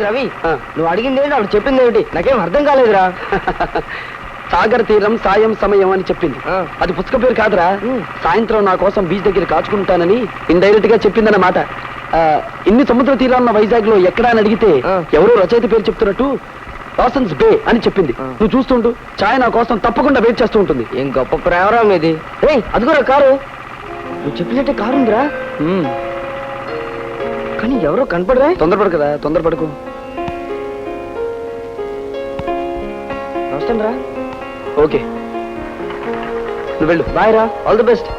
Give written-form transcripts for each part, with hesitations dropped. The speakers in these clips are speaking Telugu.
రవి, నువ్వు అడిగింది ఏంటి, ఆవిడ చెప్పింది ఏమిటి? నాకేం అర్థం కాలేదురా. సాగర్ తీరం సాయం సమయం అని చెప్పింది. అది పుస్తక పేరు కాదురా. సాయంత్రం నా కోసం బీచ్ దగ్గర కాచుకుంటానని ఇండైరెక్ట్ గా చెప్పిందన్నమాట. ఇన్ని సముద్ర తీరాలున్న వైజాగ్ లో ఎక్కడా అని అడిగితే ఎవరో రచయిత పేరు చెప్తున్నట్టు డాసన్స్ బే అని చెప్పింది. నువ్వు చూస్తుంటూ ఛాయ్ నా కోసం తప్పకుండా వెయిట్ చేస్తూ ఉంటుంది. ఏం గొప్ప ప్రేమరా మీది. అదిగోరా కారు. నువ్వు చెప్పినట్టే కారు ఉందిరా. కానీ ఎవరో కనపడరా. తొందరపడు కదా, తొందరపడుకో. వస్తాను రా. ఓకే, నువ్వు వెళ్ళు. బాయ్ రా, ఆల్ ది బెస్ట్.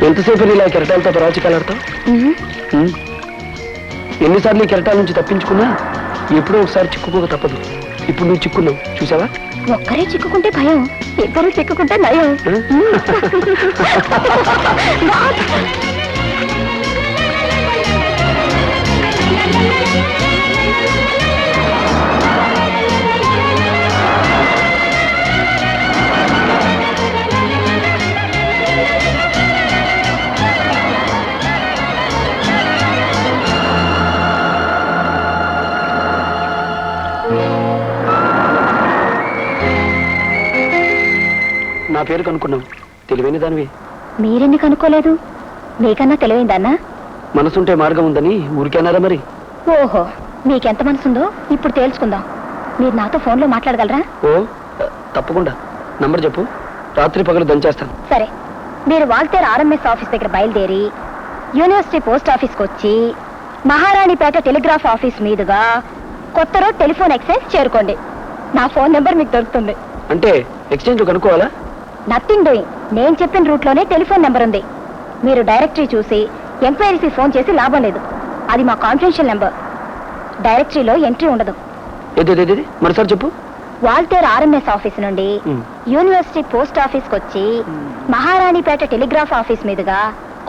ఎంతసేపు ఇలా కెరటాలతో పరాచికాలాడతావు? ఎన్నిసార్లు ఈ కెరటాల నుంచి తప్పించుకున్నా ఎప్పుడో ఒకసారి చిక్కుకోక తప్పదు. ఇప్పుడు నువ్వు చిక్కున్నావు, చూసావా? ఒక్కరే చిక్కుకుంటే భయం, ఇద్దరు చిక్కుకుంటే నయం. నా పేరు కనుక్కున్నావు, తెలివైన దానివి. మీరెందుకు అనుకోలేదు? మీకన్నా తెలివైందన్నా? మనసుంటే మార్గం ఉందని ఊరికేనారా మరి? ఓహో, మీకెంత మనసుందో ఇప్పుడు తేల్చుకుందాం. మీరు నాతో ఫోన్లో మాట్లాడగలరా? ఓ తప్పకుండా. నంబర్ చెప్పు, రాత్రి పగలు దంచేస్తాను. సరే, మీరు వాల్తేర్ ఆర్ఎంఎస్ ఆఫీస్ దగ్గర బయలుదేరి యూనివర్సిటీ పోస్ట్ ఆఫీస్కి వచ్చి మహారాణిపేట టెలిగ్రాఫ్ ఆఫీస్ మీదుగా కొత్త రోడ్ టెలిఫోన్ ఎక్స్చేంజ్ చేరుకోండి. నా ఫోన్ నెంబర్ మీకు దొరుకుతుంది. అంటే ఎక్స్చేంజ్ కనుక్కోవాలా? Nothing doing. నేను చెప్పిన రూట్లోనే టెలిఫోన్ నెంబర్ ఉంది. మీరు డైరెక్టరీ చూసి ఎంక్వైరీకి ఫోన్ చేసి లాభం లేదు. అది మా కాన్ఫిడెన్షియల్ నెంబర్. డైరెక్టరీలో ఎంట్రీ ఉండదు. ఏదేది మరోసారి చెప్పు. వాల్తేర్ ఆర్ఎంఎస్ ఆఫీస్ నుండి యూనివర్సిటీ పోస్ట్ ఆఫీస్కి వచ్చి మహారాణిపేట టెలిగ్రాఫ్ ఆఫీస్ మీదుగా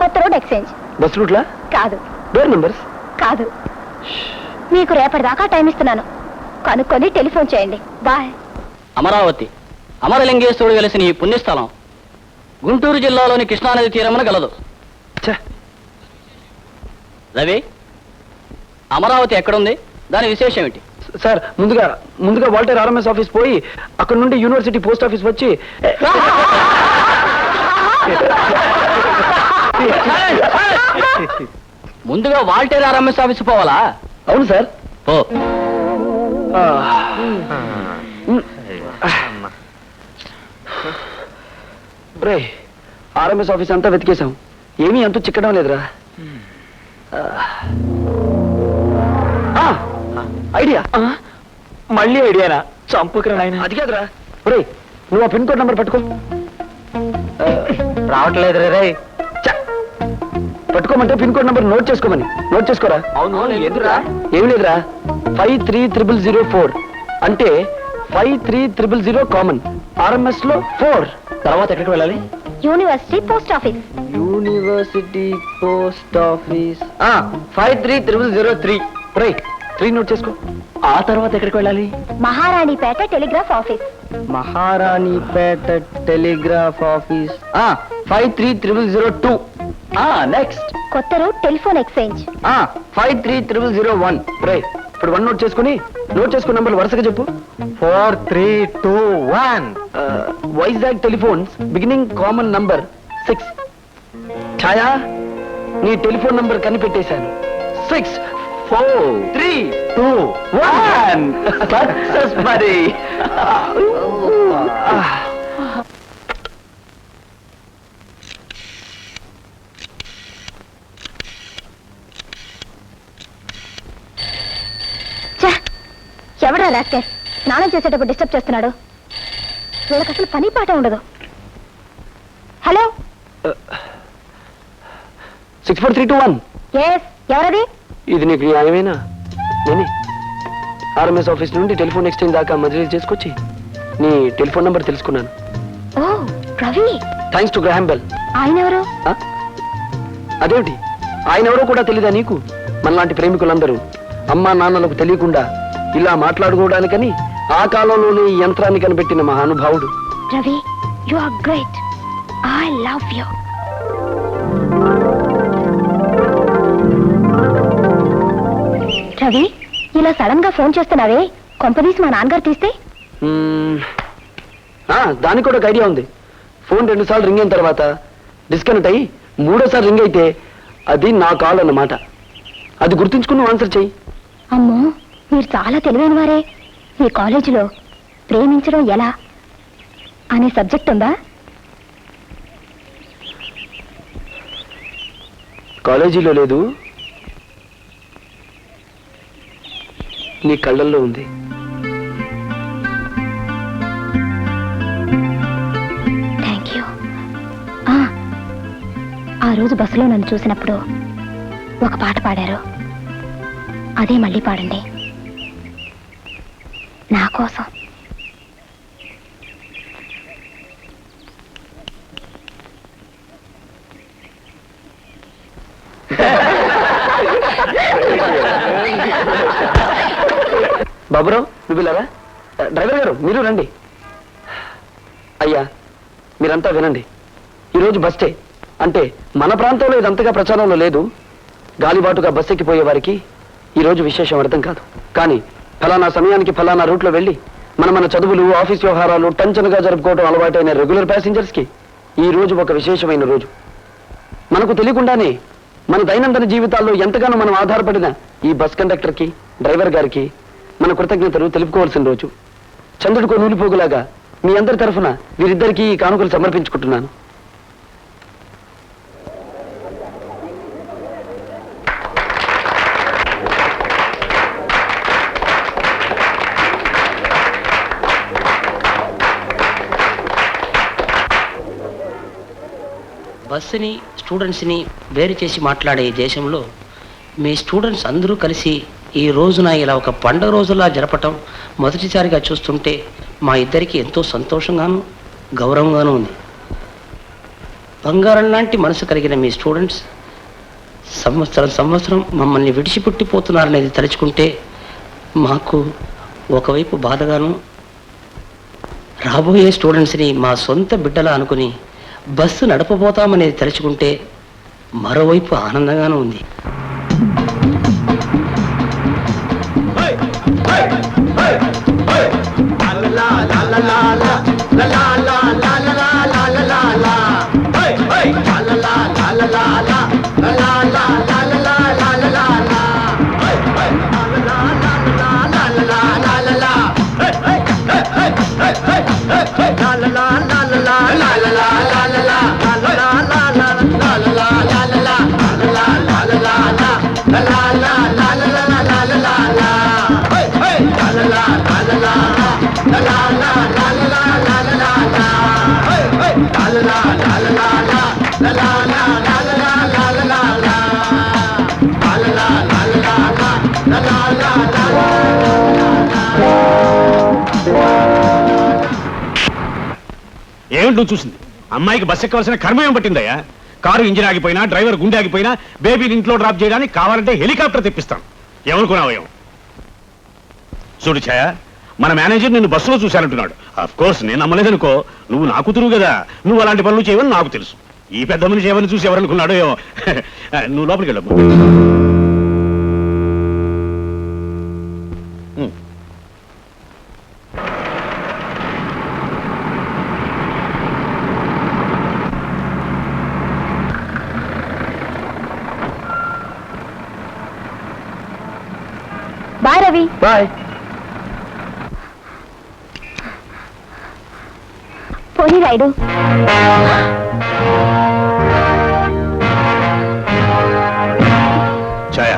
కొత్త రోడ్ ఎక్స్చేంజ్. బస్ రూట్లా? కాదు. Door numbers? కాదు. మీకు రేపటిదాకా టైం ఇస్తున్నాను, కనుక్కొని టెలిఫోన్ చేయండి. బాయ్. అమరావతి అమరలింగేశ్వరుడు వెలిసిన ఈ పుణ్యస్థలం గుంటూరు జిల్లాలోని కృష్ణానది తీరమున గలదు. రవి, అమరావతి ఎక్కడుంది? దాని విశేషం ఏమిటి? సార్, ముందుగా వాల్టర్ ఆర్ఎంఎస్ ఆఫీస్ పోయి అక్కడ నుండి యూనివర్సిటీ పోస్ట్ ఆఫీస్ వచ్చి ముందుగా వాల్టేర్ ఆర్ఎంఎస్ ఆఫీస్ పోవాలా? అవును సార్. పో. ఆర్ఎంఎస్ ఆఫీస్ అంతా వెతికేశాం, ఏమీ అంతూ చిక్కడం లేదురా. ఐడియా. మళ్ళీ ఐడియానా? చంపుకురా నాయన. అది కాదురా. ఒరే, నువ్వు ఆ పిన్ కోడ్ నంబర్ పట్టుకో. రావట్లేదు రే. పట్టుకోమంటే పిన్ కోడ్ నంబర్ నోట్ చేసుకోమని. నోట్ చేసుకోరా. అవును, ఎందుకురా? ఏమి లేదురా, 530004 అంటే 5300 కామన్. ఆర్ఎంఎస్ లో 4. తర్వాత ఎక్కడికి వెళ్ళాలి? University post office. University post office 530003. 3 note చేసుకో. ఆ తర్వాత ఎక్కడికి వెళ్ళాలి? Maharanipeta telegraph office. Maharanipeta telegraph office 53002. Next కొత్త రోడ్ టెలిఫోన్ ఎక్స్చేంజ్ 53001. ఇప్పుడు 1 నోట్ చేసుకుని నంబర్ వరుసగా చెప్పు. 4321. Vizag telephones beginning common number 6. ఛాయా, నీ టెలిఫోన్ నంబర్ కనిపెట్టేశాను. 6 4 3 2 1. సక్సెస్ మరి. రాస్కెల్ స్నానం చేసేటప్పుడు డిస్టర్బ్ చేస్తున్నాడు. వీళ్ళకి అసలు పని పాట ఉండదు. హలో 64321. ఎస్, ఎవరది? ఇది నీకు న్యాయమేనా? నేనే ఆర్ఎంఎస్ ఆఫీస్ నుండి టెలిఫోన్ ఎక్స్చేంజ్ దాకా మజిలీ చేసుకొచ్చి నీ టెలిఫోన్ నంబర్ తెలుసుకున్నాను. ఓ Ravi. Thanks to Graham Bell. ఆయన ఎవరు? అదేమిటి, ఆయన ఎవరో కూడా తెలీదా నీకు? మనలాంటి ప్రేమికులందరూ అమ్మా నాన్నలకు తెలియకుండా ఇలా మాట్లాడుకోవడానికని ఆ కాలంలోనే ఈ యంత్రాన్ని కనిపెట్టిన మహానుభావుడు. Ravi, you are great. I love you. Ravi, ఇలా సడన్ గా ఫోన్ చేస్తున్నావే, కొంపదీసి మా నాన్నగారు తీస్తే? దానికి కూడా ఒక ఐడియా ఉంది. ఫోన్ 2 సార్లు రింగ్ అయిన తర్వాత డిస్కనెక్ట్ అయ్యి 3ఓసారి రింగ్ అయితే అది నా కాల్ అన్నమాట. అది గుర్తుంచుకుని ఆన్సర్ చెయ్యి. అమ్మో, మీరు చాలా తెలివైన వారే. మీ కాలేజీలో ప్రేమించడం ఎలా అనే సబ్జెక్ట్ ఉందా? కాలేజీలో లేదు, నీ కళ్ళల్లో ఉంది. Thank you. ఆ రోజు బస్సులో నన్ను చూసినప్పుడు ఒక పాట పాడారు, అదే మళ్ళీ పాడండి నా కోసం. బాబురావు, నువ్వు వెళ్ళారా? డ్రైవర్ గారు మీరు రండి. అయ్యా మీరంతా వినండి, ఈరోజు బస్ డే. అంటే మన ప్రాంతంలో ఇదంతగా ప్రచారంలో లేదు. గాలిబాటుగా బస్ ఎక్కిపోయే వారికి ఈరోజు విశేషం అర్థం కాదు. కానీ ఫలానా సమయానికి ఫలానా రూట్లో వెళ్ళి మన చదువులు, ఆఫీస్ వ్యవహారాలు టెన్షన్గా జరుపుకోవడం అలవాటైన రెగ్యులర్ ప్యాసింజర్స్కి ఈ రోజు ఒక విశేషమైన రోజు. మనకు తెలియకుండానే మన దైనందిన జీవితాల్లో ఎంతగానో మనం ఆధారపడిన ఈ బస్ కండక్టర్కి, డ్రైవర్ గారికి మన కృతజ్ఞతలు తెలుపుకోవాల్సిన రోజు. చంద్రుడికో నూలిపోగులాగా మీ అందరి తరఫున వీరిద్దరికీ ఈ కానుకలు సమర్పించుకుంటున్నాను. బస్సుని స్టూడెంట్స్ని వేరు చేసి మాట్లాడే ఈ దేశంలో మీ స్టూడెంట్స్ అందరూ కలిసి ఈ రోజున ఇలా ఒక పండుగ రోజులా జరపటం మొదటిసారిగా చూస్తుంటే మా ఇద్దరికి ఎంతో సంతోషంగాను గౌరవంగానూ ఉంది. బంగారం లాంటి మనసు కలిగిన మీ స్టూడెంట్స్ సంవత్సరం మమ్మల్ని విడిచిపెట్టిపోతున్నారనేది తలుచుకుంటే మాకు ఒకవైపు బాధగాను, రాబోయే స్టూడెంట్స్ని మా సొంత బిడ్డలా అనుకుని బస్సు నడపబోతామనేది తలుచుకుంటే మరోవైపు ఆనందంగానూ ఉంది. ఏమిటి నువ్వు చూసింది? అమ్మాయికి బస్ ఎక్కవలసిన కర్మ ఏం పట్టిందయ్యా? కారు ఇంజిన్ ఆగిపోయినా, డ్రైవర్ గుండె ఆగిపోయినా, బేబీని ఇంట్లో డ్రాప్ చేయడానికి కావాలంటే హెలికాప్టర్ తెప్పిస్తాను. ఏమనుకున్నావు? చూడు ఛాయ, మన మేనేజర్ నిన్ను బస్సులో చూశానంటున్నాడు. అఫ్ కోర్స్ నేను నమ్మలేదనుకో, నువ్వు నా కూతురు కదా, నువ్వు అలాంటి పనులు చేయవని నాకు తెలుసు. ఈ పెద్ద మనిషి ఏమని చూసి ఎవరనుకున్నాడో ఏమో. నువ్వు లోపలికి వెళ్ళవు. బాయ్ రవి. బాయ్. పోనీ రైడు. ఛాయ,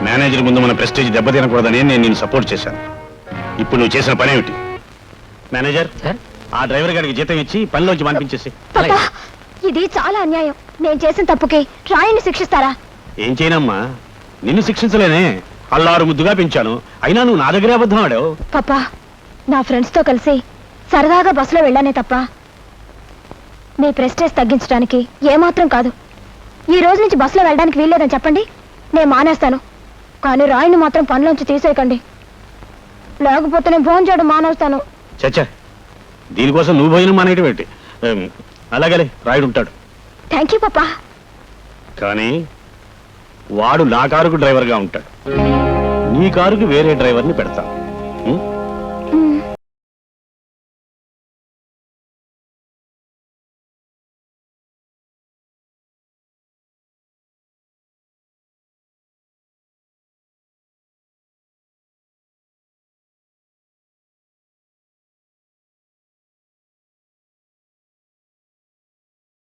మేనేజర్ ముందు మన ప్రెస్టేజ్ దెబ్బతినకూడదని నేను నిన్ను సపోర్ట్ చేశాను. ఇప్పుడు నువ్వు చేసిన పని ఏమిటి? మేనేజర్, సార్ ఆ డ్రైవర్ గారికి జీతం ఇచ్చి పనిలోంచి పంపించేసి. పాపా ఇది చాలా అన్యాయం. నేను చేసిన తప్పుకి రాయిని శిక్షిస్తారా? ఏం చేయనమ్మా, నిన్ను శిక్షించలేనే. అల్లారు ముద్దుగా పెంచాను, అయినా నువ్వు నా దగ్గరే అబద్ధం ఆడావు. పాపా నా ఫ్రెండ్స్ తో కలిసి సరదాగా బస్సులో వెళ్ళానే తప్ప మీ ప్రెస్టేజ్ తగ్గించడానికి ఏమాత్రం కాదు. ఈ రోజు నుంచి బస్సులో వెళ్ళడానికి వీల్లేదని చెప్పండి, నేను మానేస్తాను. కానీ రాయిని మాత్రం పనిలోంచి తీసేయకండి, లేకపోతే నేను భోజనం చేయడం మానేస్తాను. చచ్చా, దీనికోసం నువ్వు భోజనం మానేయటం ఏంటి? అలాగే రాయుడు ఉంటాడు. థ్యాంక్ యూ పాపా. కానీ వాడు నా కారుకు డ్రైవర్గా ఉంటాడు, నీ కారుకి వేరే డ్రైవర్ని పెడతాను.